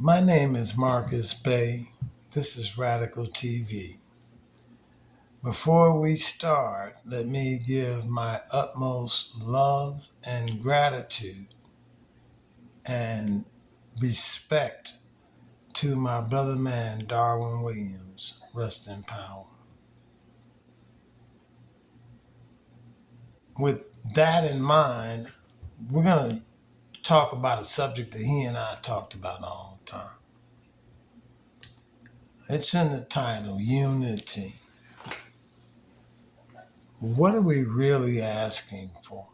My name is Marcus Bay. This is Radical TV. Before we start, let me give my utmost love and gratitude and respect to my brother man, Darwin Williams. Rest in power. With that in mind, we're going to talk about a subject that he and I talked about all the time. It's in the title, Unity. What are we really asking for?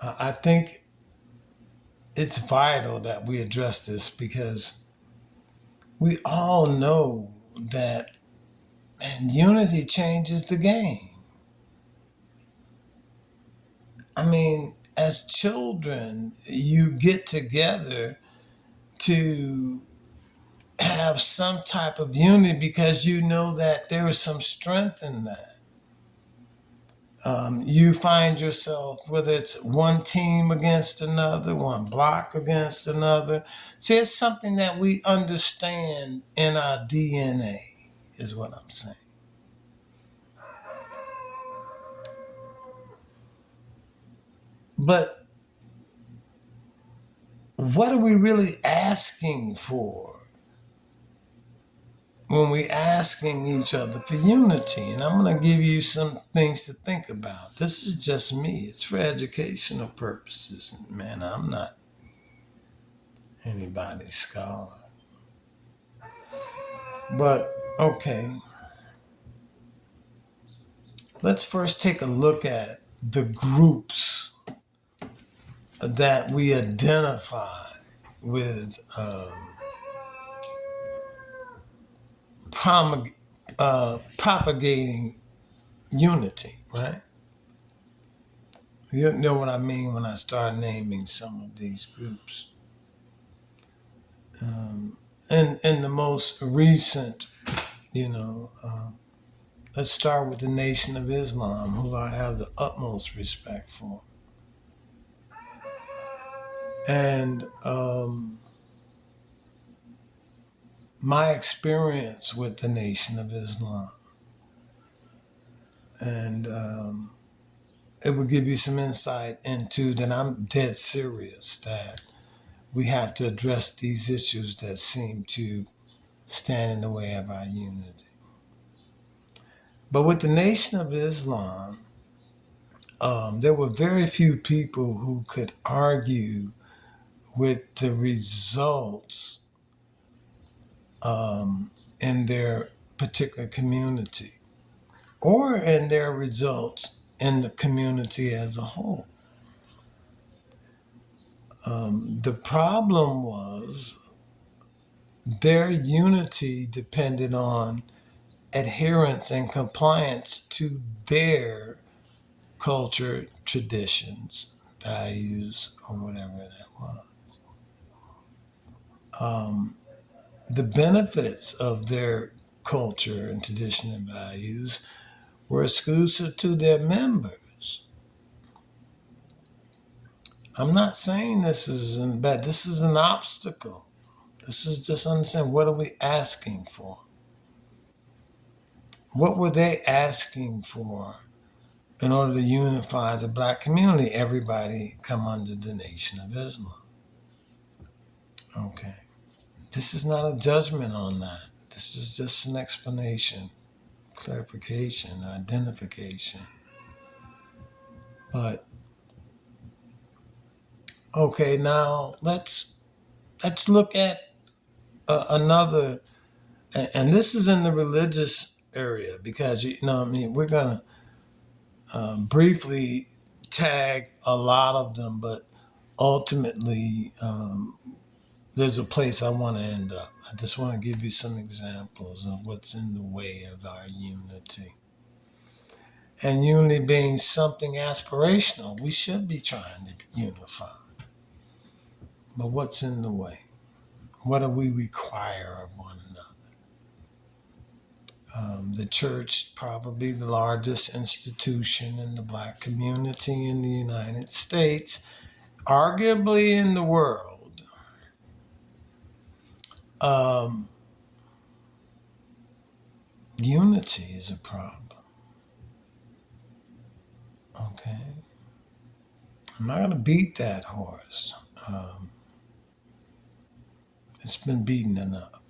I think it's vital that we address this because we all know that, man, unity changes the game. I mean, as children, you get together to have some type of unity because you know that there is some strength in that. You find yourself, whether it's one team against another, one block against another. See, it's something that we understand in our DNA, is what I'm saying. But what are we really asking for when we asking each other for unity? And I'm going to give you some things to think about. This is just me. It's for educational purposes. Man, I'm not anybody's scholar. But, okay, let's first take a look at the groups that we identify with propagating unity, right? You know what I mean when I start naming some of these groups. And the most recent, let's start with the Nation of Islam, who I have the utmost respect for. And my experience with the Nation of Islam, and it would give you some insight into that I'm dead serious that we have to address these issues that seem to stand in the way of our unity. But with the Nation of Islam, there were very few people who could argue with the results in their particular community or in their results in the community as a whole. The problem was their unity depended on adherence and compliance to their culture, traditions, values, or whatever that was. The benefits of their culture and tradition and values were exclusive to their members. I'm not saying this is bad. This is an obstacle. This is just understand, what are we asking for? What were they asking for in order to unify the black community? Everybody come under the Nation of Islam. Okay. This is not a judgment on that. This is just an explanation, clarification, identification. But okay, now let's look at another, and this is in the religious area because we're gonna briefly tag a lot of them, but ultimately there's a place I want to end up. I just want to give you some examples of what's in the way of our unity. And unity being something aspirational, we should be trying to unify. But what's in the way? What do we require of one another? The church, probably the largest institution in the black community in the United States, arguably in the world, Um, Unity is a problem. Okay, I'm not gonna beat that horse. Um, it's been beaten enough.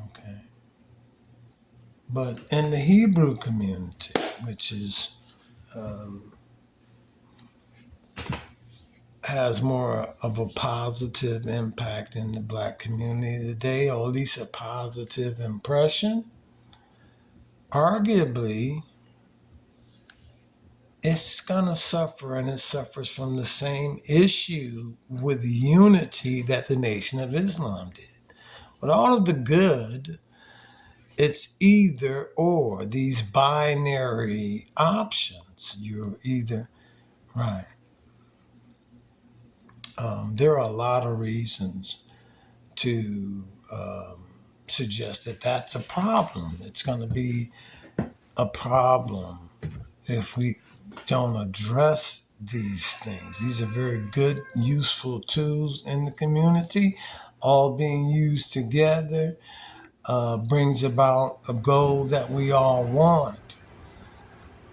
Okay, but in the Hebrew community, which is has more of a positive impact in the black community today, or at least a positive impression, arguably it's going to suffer, and it suffers from the same issue with unity that the Nation of Islam did. With all of the good, it's either or, these binary options. You're either right. There are a lot of reasons to suggest that that's a problem. It's going to be a problem if we don't address these things. These are very good, useful tools in the community. All being used together brings about a goal that we all want.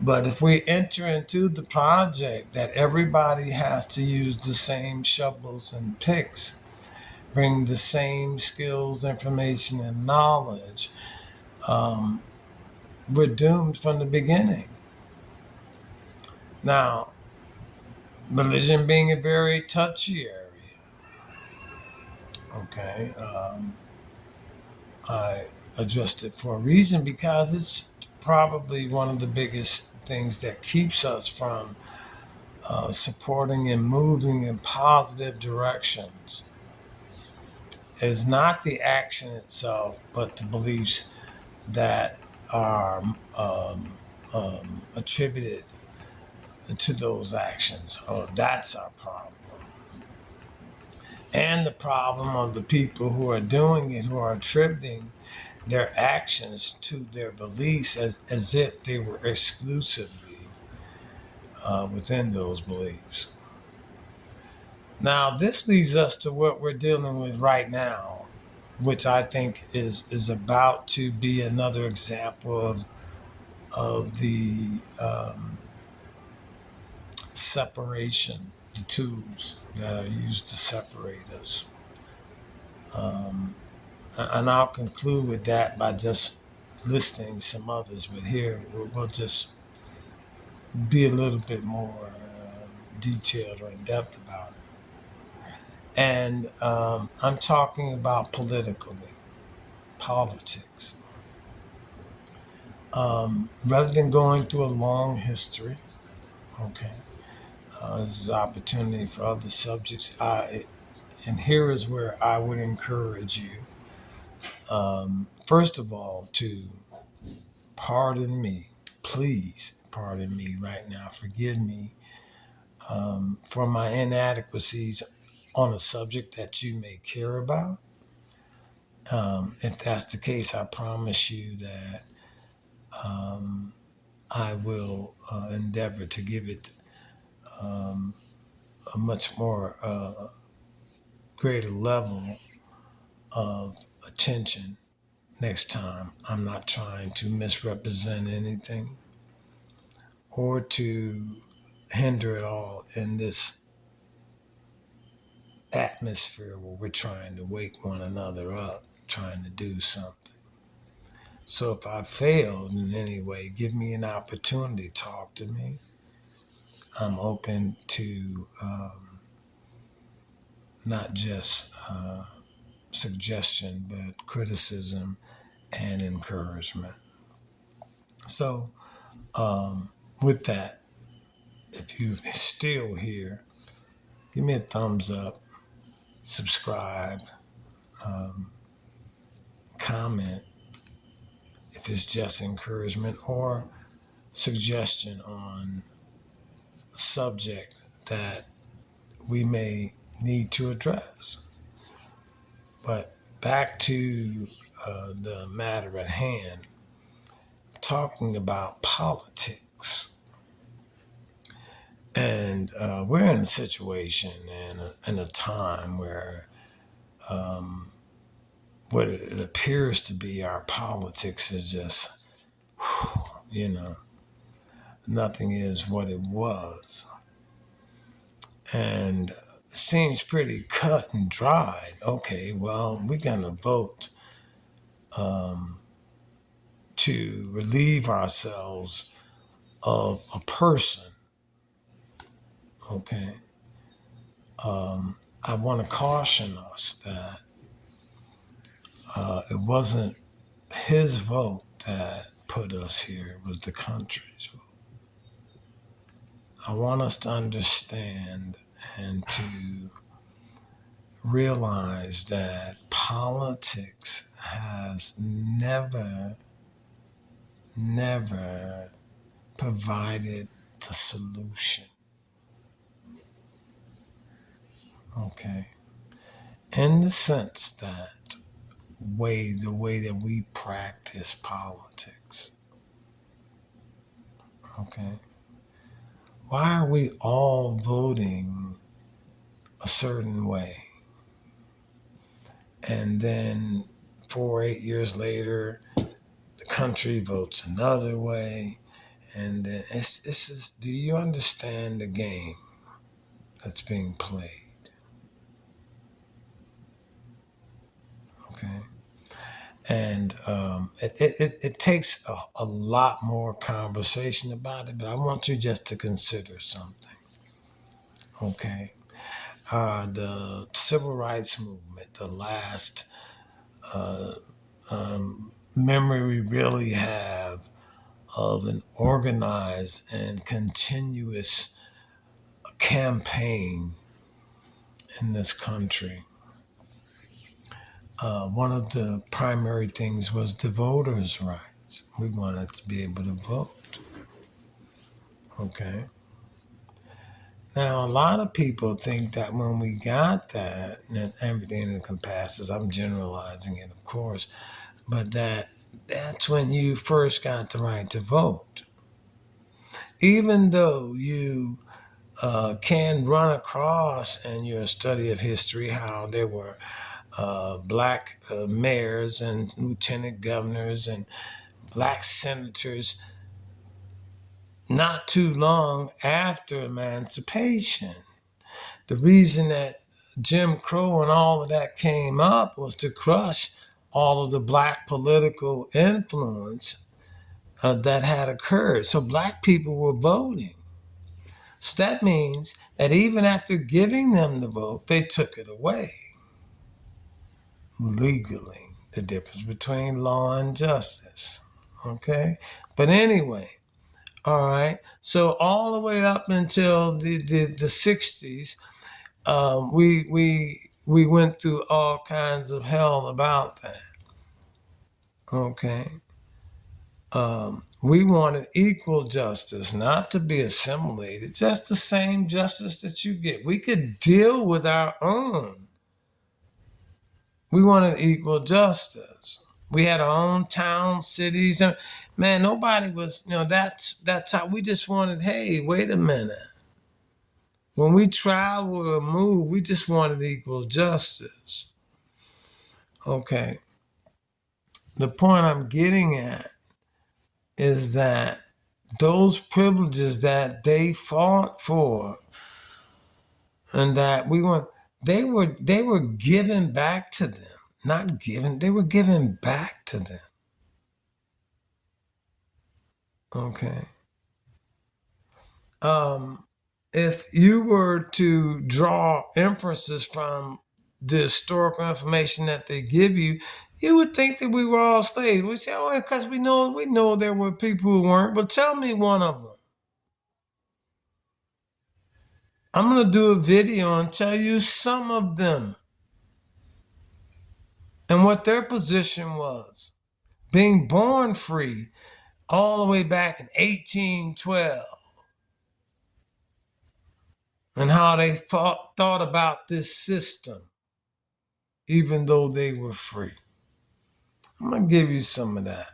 But if we enter into the project that everybody has to use the same shovels and picks, bring the same skills, information, and knowledge, we're doomed from the beginning. Now, religion being a very touchy area, okay, I addressed it for a reason because it's probably one of the biggest things that keeps us from supporting and moving in positive directions. Is not the action itself, but the beliefs that are attributed to those actions. Oh, that's our problem. And the problem of the people who are doing it, who are attributing their actions to their beliefs as if they were exclusively within those beliefs. Now, this leads us to what we're dealing with right now, which I think is about to be another example of the separation, the tools that are used to separate us. And I'll conclude with that by just listing some others, but here we'll just be a little bit more detailed or in depth about it. And I'm talking about politics. Rather than going through a long history, okay, this is an opportunity for other subjects. And here is where I would encourage you, first of all, to pardon me. Please pardon me right now. Forgive me for my inadequacies on a subject that you may care about. If that's the case, I promise you that I will endeavor to give it a much more greater level of attention next time. I'm not trying to misrepresent anything or to hinder it all in this atmosphere where we're trying to wake one another up, trying to do something. So if I failed in any way, give me an opportunity, talk to me. I'm open to not just suggestion, but criticism and encouragement. So, with that, if you're still here, give me a thumbs up, subscribe, comment if it's just encouragement or suggestion on a subject that we may need to address. But back to the matter at hand, talking about politics. And we're in a situation and in a time where what it appears to be our politics is just, you know, nothing is what it was. And it seems pretty cut and dried. Okay, well, we're going to vote to relieve ourselves of a person. Okay. I want to caution us that it wasn't his vote that put us here, it was the country's vote. I want us to understand and to realize that politics has never provided the solution. Okay. In the sense that the way that we practice politics. Okay. Why are we all voting a certain way? And then 8 years later, the country votes another way. And then it's just, do you understand the game that's being played? Okay. And it takes a lot more conversation about it, but I want you just to consider something. Okay. The civil rights movement, the last memory we really have of an organized and continuous campaign in this country. One of the primary things was the voters' rights. We wanted to be able to vote. Okay. Now, a lot of people think that when we got that, and everything encompasses, I'm generalizing it, of course, but that's when you first got the right to vote. Even though you can run across in your study of history how there were black mayors and lieutenant governors and black senators not too long after emancipation. The reason that Jim Crow and all of that came up was to crush all of the black political influence that had occurred. So black people were voting. So that means that even after giving them the vote, they took it away legally. The difference between law and justice. Okay? But anyway, all right. So all the way up until the 60s, we went through all kinds of hell about that. Okay. We wanted equal justice, not to be assimilated, just the same justice that you get. We could deal with our own. We wanted equal justice. We had our own towns, cities. Man, nobody was, that's how we just wanted, hey, wait a minute. When we travel or move, we just wanted equal justice. Okay. The point I'm getting at is that those privileges that they fought for and that they were given back to them. Not given, they were given back to them. Okay. If you were to draw inferences from the historical information that they give you, you would think that we were all slaves. We say, oh, because we know there were people who weren't. But tell me one of them. I'm going to do a video and tell you some of them and what their position was. Being born free all the way back in 1812 and how they thought about this system, even though they were free. I'm going to give you some of that,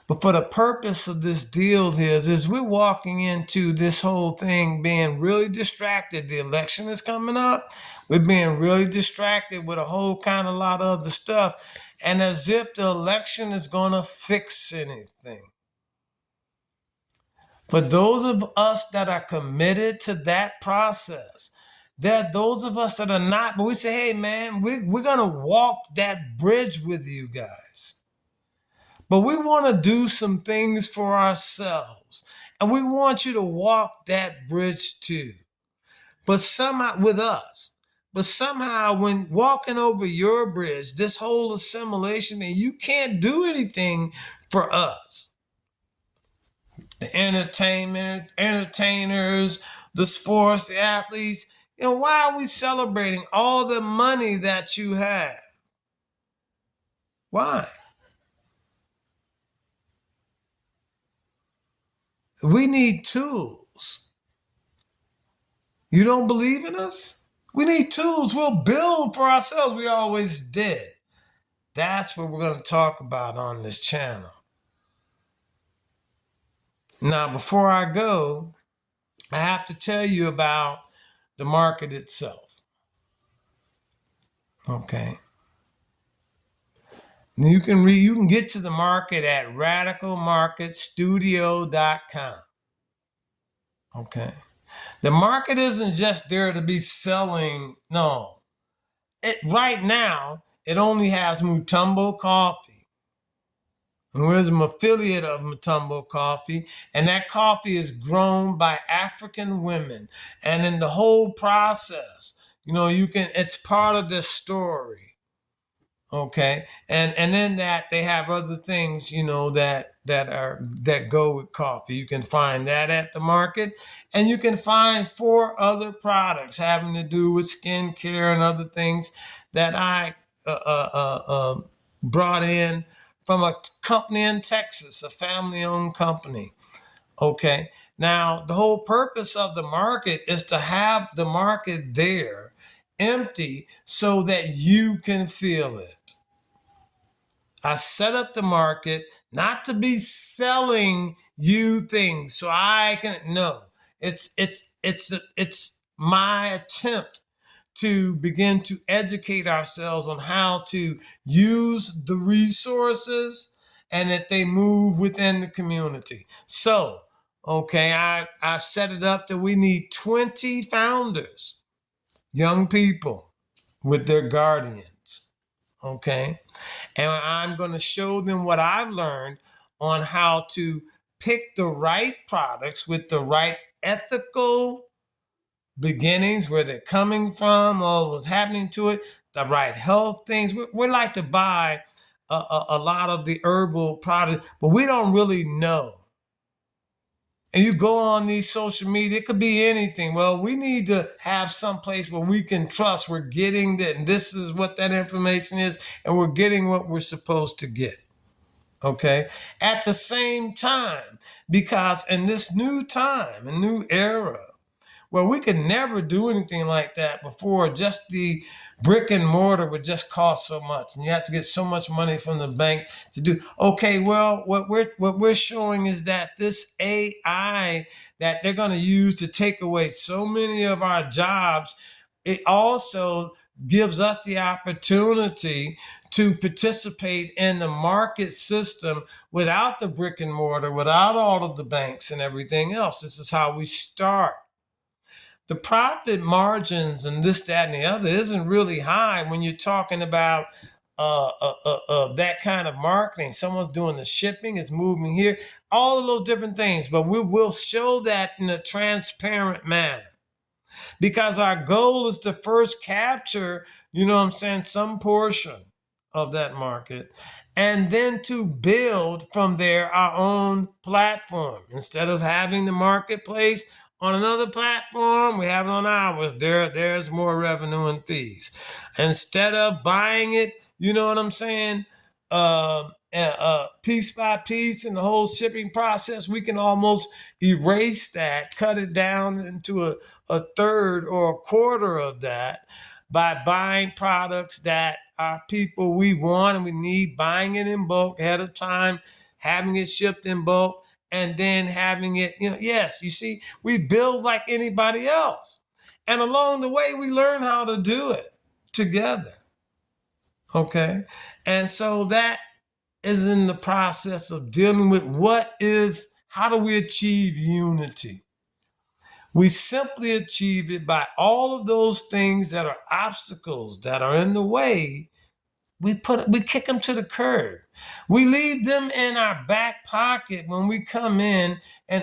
But for the purpose of this deal is we're walking into this whole thing being really distracted. The election is coming up. We're being really distracted with a whole kind of lot of other stuff. And as if the election is going to fix anything. For those of us that are committed to that process, there are those of us that are not, but we say, hey man, we're going to walk that bridge with you guys. But we want to do some things for ourselves. And we want you to walk that bridge too. But somehow with us. But somehow when walking over your bridge, this whole assimilation, and you can't do anything for us. The entertainers, the sports, the athletes. Why are we celebrating all the money that you have? Why? We need tools. You don't believe in us? We need tools. We'll build for ourselves. We always did. That's what we're going to talk about on this channel. Now, before I go, I have to tell you about the market itself. Okay. You can get to the market at radicalmarketstudio.com. Okay. The market isn't just there to be selling. No. Right now, it only has Mutombo coffee. And we're an affiliate of Mutombo Coffee, and that coffee is grown by African women. And in the whole process, it's part of this story. Okay. And in that they have other things, that go with coffee. You can find that at the market, and you can find 4 other products having to do with skincare and other things that I brought in from a company in Texas, a family-owned company. Okay. Now, the whole purpose of the market is to have the market there empty so that you can feel it. I set up the market not to be selling you things so I can. No, it's my attempt to begin to educate ourselves on how to use the resources and that they move within the community. So, okay, I set it up that we need 20 founders, young people with their guardians. Okay. And I'm going to show them what I've learned on how to pick the right products with the right ethical beginnings, where they're coming from, or what's happening to it, the right health things. We like to buy a lot of the herbal products, but we don't really know. And you go on these social media, it could be anything. Well, we need to have some place where we can trust we're getting that, and this is what that information is, and we're getting what we're supposed to get. Okay. At the same time, because in this new time, a new era, where we could never do anything like that before, just the brick and mortar would just cost so much, and you have to get so much money from the bank to do. Okay, well, what we're showing is that this AI that they're going to use to take away so many of our jobs, it also gives us the opportunity to participate in the market system without the brick and mortar, without all of the banks and everything else. This is how we start. The profit margins and this, that, and the other isn't really high when you're talking about that kind of marketing. Someone's doing the shipping, is moving here, all of those different things. But we will show that in a transparent manner, because our goal is to first capture, some portion of that market, and then to build from there our own platform. Instead of having the marketplace on another platform, we have it on ours. There's more revenue and fees. Instead of buying it, you know what I'm saying, piece by piece in the whole shipping process, we can almost erase that, cut it down into a third or a quarter of that by buying products that our people we want and we need, buying it in bulk ahead of time, having it shipped in bulk, and then having it, yes, you see, we build like anybody else. And along the way, we learn how to do it together. Okay. And so that is in the process of dealing with how do we achieve unity? We simply achieve it by all of those things that are obstacles that are in the way. We kick them to the curb. We leave them in our back pocket when we come in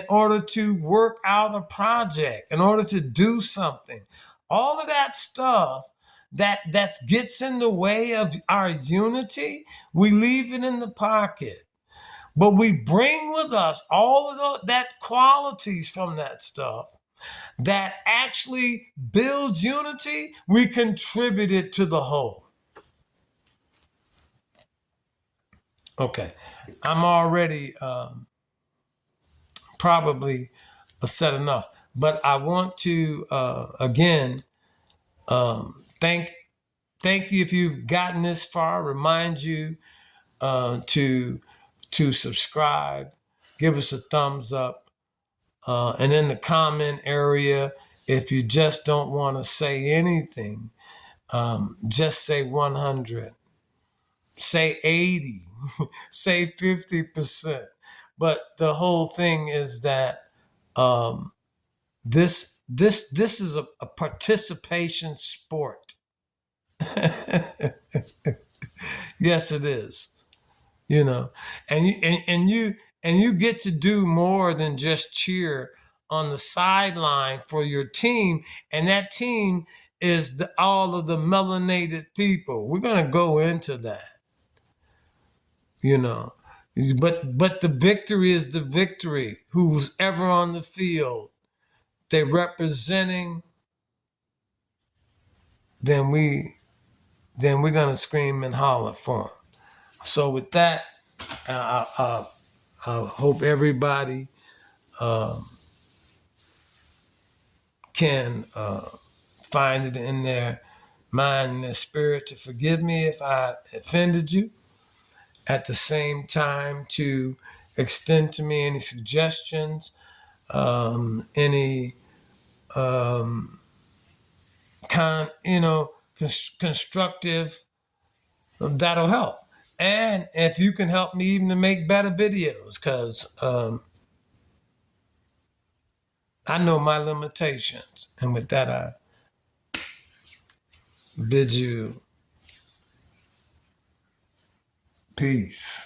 order to work out a project, in order to do something. All of that stuff that gets in the way of our unity, we leave it in the pocket. But we bring with us all of that qualities from that stuff that actually builds unity. We contribute it to the whole. Okay, I'm already probably said enough, but I want to again thank you if you've gotten this far. Remind you to subscribe, give us a thumbs up, and in the comment area, if you just don't want to say anything, just say 100, say 80, say 50%. But the whole thing is that this is a participation sport. Yes, it is. And you get to do more than just cheer on the sideline for your team, and that team is all of the melanated people. We're gonna go into that. But the victory is the victory. Who's ever on the field, they're representing, then we're gonna scream and holler for them. So with that, I hope everybody can find it in their mind and their spirit to forgive me if I offended you. At the same time, to extend to me any suggestions, any constructive, that'll help. And if you can help me even to make better videos, because I know my limitations. And with that, I bid you peace.